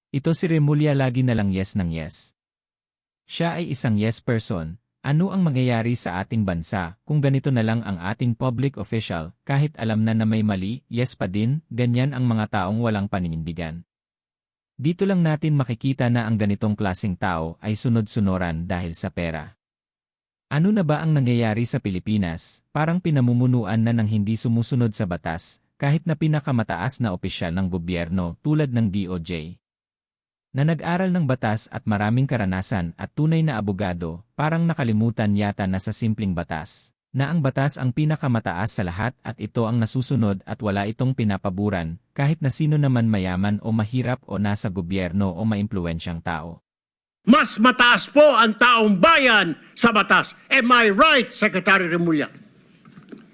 Ito si Remulla lagi na lang yes ng yes. Siya ay isang yes person. Ano ang mangyayari sa ating bansa kung ganito na lang ang ating public official kahit alam na may mali, yes pa din, ganyan ang mga taong walang paninindigan. Dito lang natin makikita na ang ganitong klaseng tao ay sunod-sunoran dahil sa pera. Ano na ba ang nangyayari sa Pilipinas? Parang pinamumunuan na ng hindi sumusunod sa batas, kahit na pinakamataas na opisyal ng gobyerno tulad ng DOJ. Na nag-aral ng batas at maraming karanasan at tunay na abogado, parang nakalimutan yata na sa simpleng batas, na ang batas ang pinakamataas sa lahat at ito ang nasusunod at wala itong pinapaburan, kahit na sino naman mayaman o mahirap o nasa gobyerno o maimpluwensyang tao. Mas mataas po ang taong bayan sa batas. Am I right, Secretary Remulla?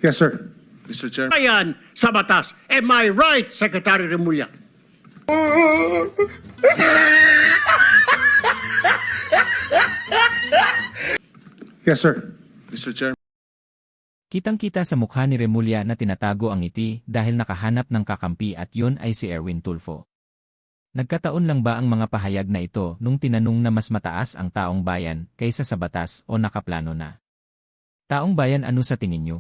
Yes, sir. Mr. Chair. Bayan sa batas. Am I right, Secretary Remulla? Yes, sir. Mr. Chair. Kitang-kita sa mukha ni Remulla na tinatago ang ngiti dahil nakahanap ng kakampi at yun ay si Erwin Tulfo. Nagkataon lang ba ang mga pahayag na ito nung tinanong na mas mataas ang taong bayan kaysa sa batas o nakaplano na? Taong bayan, ano sa tingin niyo?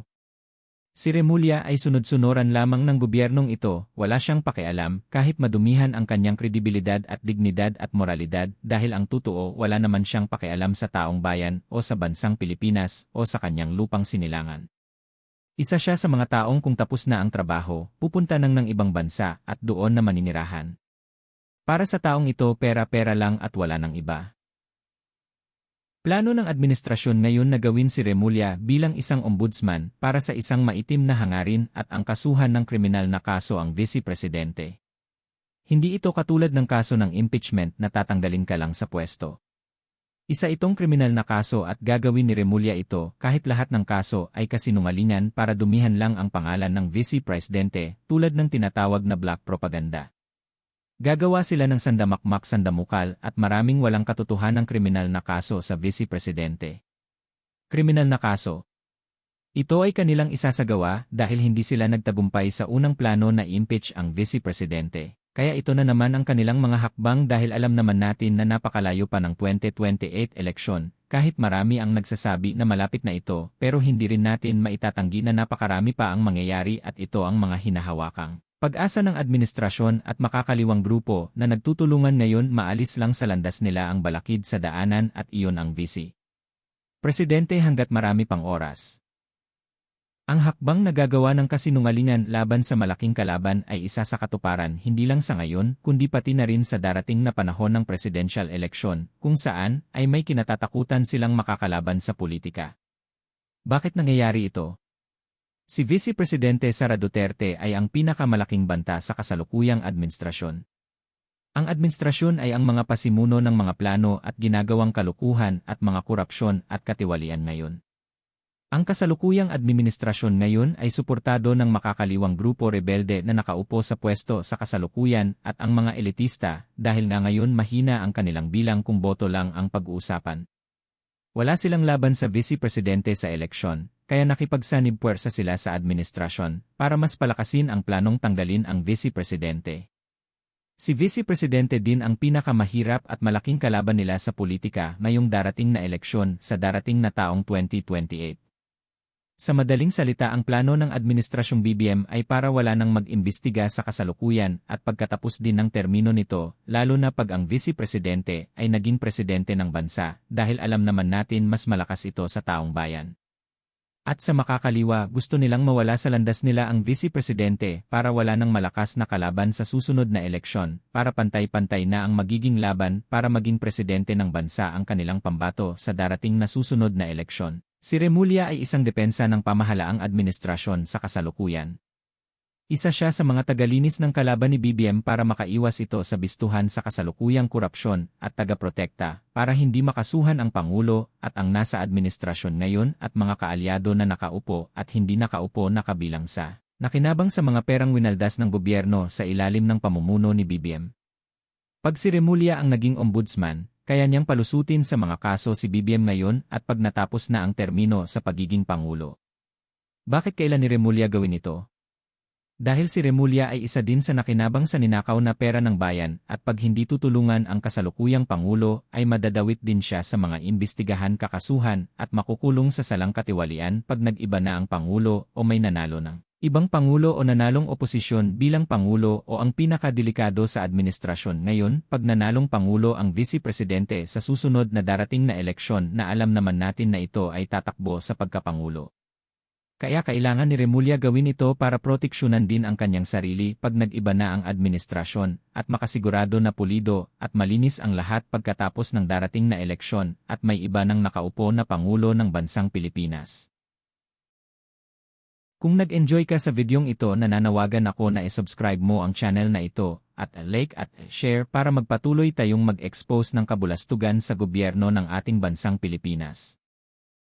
Si Remulla ay sunod-sunuran lamang ng gobyernong ito, wala siyang pakialam kahit madumihan ang kanyang kredibilidad at dignidad at moralidad dahil ang totoo wala naman siyang pakialam sa taong bayan o sa bansang Pilipinas o sa kanyang lupang sinilangan. Isa siya sa mga taong kung tapos na ang trabaho, pupunta ng ibang bansa at doon na maninirahan. Para sa taong ito pera-pera lang at wala ng iba. Plano ng administrasyon ngayon na gawin si Remulla bilang isang ombudsman para sa isang maitim na hangarin at ang kasuhan ng kriminal na kaso ang Vice Presidente. Hindi ito katulad ng kaso ng impeachment na tatanggalin ka lang sa pwesto. Isa itong kriminal na kaso at gagawin ni Remulla ito kahit lahat ng kaso ay kasinungalingan para dumihan lang ang pangalan ng Vice Presidente tulad ng tinatawag na black propaganda. Gagawa sila ng sandamakmak-sandamukal at maraming walang katotohanang kriminal na kaso sa Vice Presidente. Kriminal na kaso. Ito ay kanilang isasagawa dahil hindi sila nagtagumpay sa unang plano na impeach ang Vice Presidente. Kaya ito na naman ang kanilang mga hakbang dahil alam naman natin na napakalayo pa ng 2028 eleksyon, kahit marami ang nagsasabi na malapit na ito, pero hindi rin natin maitatanggi na napakarami pa ang mangyayari at ito ang mga hinahawakang pag-asa ng administrasyon at makakaliwang grupo na nagtutulungan ngayon maalis lang sa landas nila ang balakid sa daanan at iyon ang Vice Presidente hanggat marami pang oras. Ang hakbang na gagawa ng kasinungalingan laban sa malaking kalaban ay isa sa katuparan hindi lang sa ngayon kundi pati na rin sa darating na panahon ng presidential election kung saan ay may kinatatakutan silang makakalaban sa politika. Bakit nangyayari ito? Si Vice Presidente Sara Duterte ay ang pinakamalaking banta sa kasalukuyang administrasyon. Ang administrasyon ay ang mga pasimuno ng mga plano at ginagawang kalukuhan at mga korupsyon at katiwalian ngayon. Ang kasalukuyang administrasyon ngayon ay suportado ng makakaliwang grupo rebelde na nakaupo sa pwesto sa kasalukuyan at ang mga elitista dahil nga ngayon mahina ang kanilang bilang kung boto lang ang pag-uusapan. Wala silang laban sa Vice Presidente sa eleksyon, kaya nakipagsanib puwersa sila sa administrasyon para mas palakasin ang planong tanggalin ang Vice Presidente. Si Vice Presidente din ang pinakamahirap at malaking kalaban nila sa politika ngayong darating na eleksyon sa darating na taong 2028. Sa madaling salita, ang plano ng administrasyong BBM ay para wala nang mag-imbestiga sa kasalukuyan at pagkatapos din ng termino nito, lalo na pag ang Vice Presidente ay naging presidente ng bansa dahil alam naman natin mas malakas ito sa taong bayan. At sa makakaliwa, gusto nilang mawala sa landas nila ang Vice Presidente para wala nang malakas na kalaban sa susunod na eleksyon, para pantay-pantay na ang magiging laban para maging presidente ng bansa ang kanilang pambato sa darating na susunod na eleksyon. Si Remulla ay isang depensa ng pamahalaang administrasyon sa kasalukuyan. Isa siya sa mga tagalinis ng kalaban ni BBM para makaiwas ito sa bistuhan sa kasalukuyang korupsyon at tagaprotekta para hindi makasuhan ang Pangulo at ang nasa administrasyon ngayon at mga kaalyado na nakaupo at hindi nakaupo na kabilang sa nakinabang sa mga perang winaldas ng gobyerno sa ilalim ng pamumuno ni BBM. Pag si Remulla ang naging ombudsman, kaya niyang palusutin sa mga kaso si BBM ngayon at pag natapos na ang termino sa pagiging Pangulo. Bakit kailan ni Remulla gawin ito? Dahil si Remulla ay isa din sa nakinabang sa ninakaw na pera ng bayan at pag hindi tutulungan ang kasalukuyang Pangulo ay madadawit din siya sa mga imbestigahan kakasuhan at makukulong sa salang katiwalian pag nag-iba na ang Pangulo o may nanalo ng ibang Pangulo o nanalong oposisyon bilang Pangulo o ang pinakadelikado sa administrasyon ngayon pag nanalong Pangulo ang Vice Presidente sa susunod na darating na eleksyon na alam naman natin na ito ay tatakbo sa pagkapangulo. Kaya kailangan ni Remulla gawin ito para proteksyonan din ang kanyang sarili pag nag-iba na ang administrasyon at makasigurado na pulido at malinis ang lahat pagkatapos ng darating na eleksyon at may iba nang nakaupo na Pangulo ng bansang Pilipinas. Kung nag-enjoy ka sa videong ito, nananawagan ako na i-subscribe mo ang channel na ito at like at share para magpatuloy tayong mag-expose ng kabulastugan sa gobyerno ng ating bansang Pilipinas.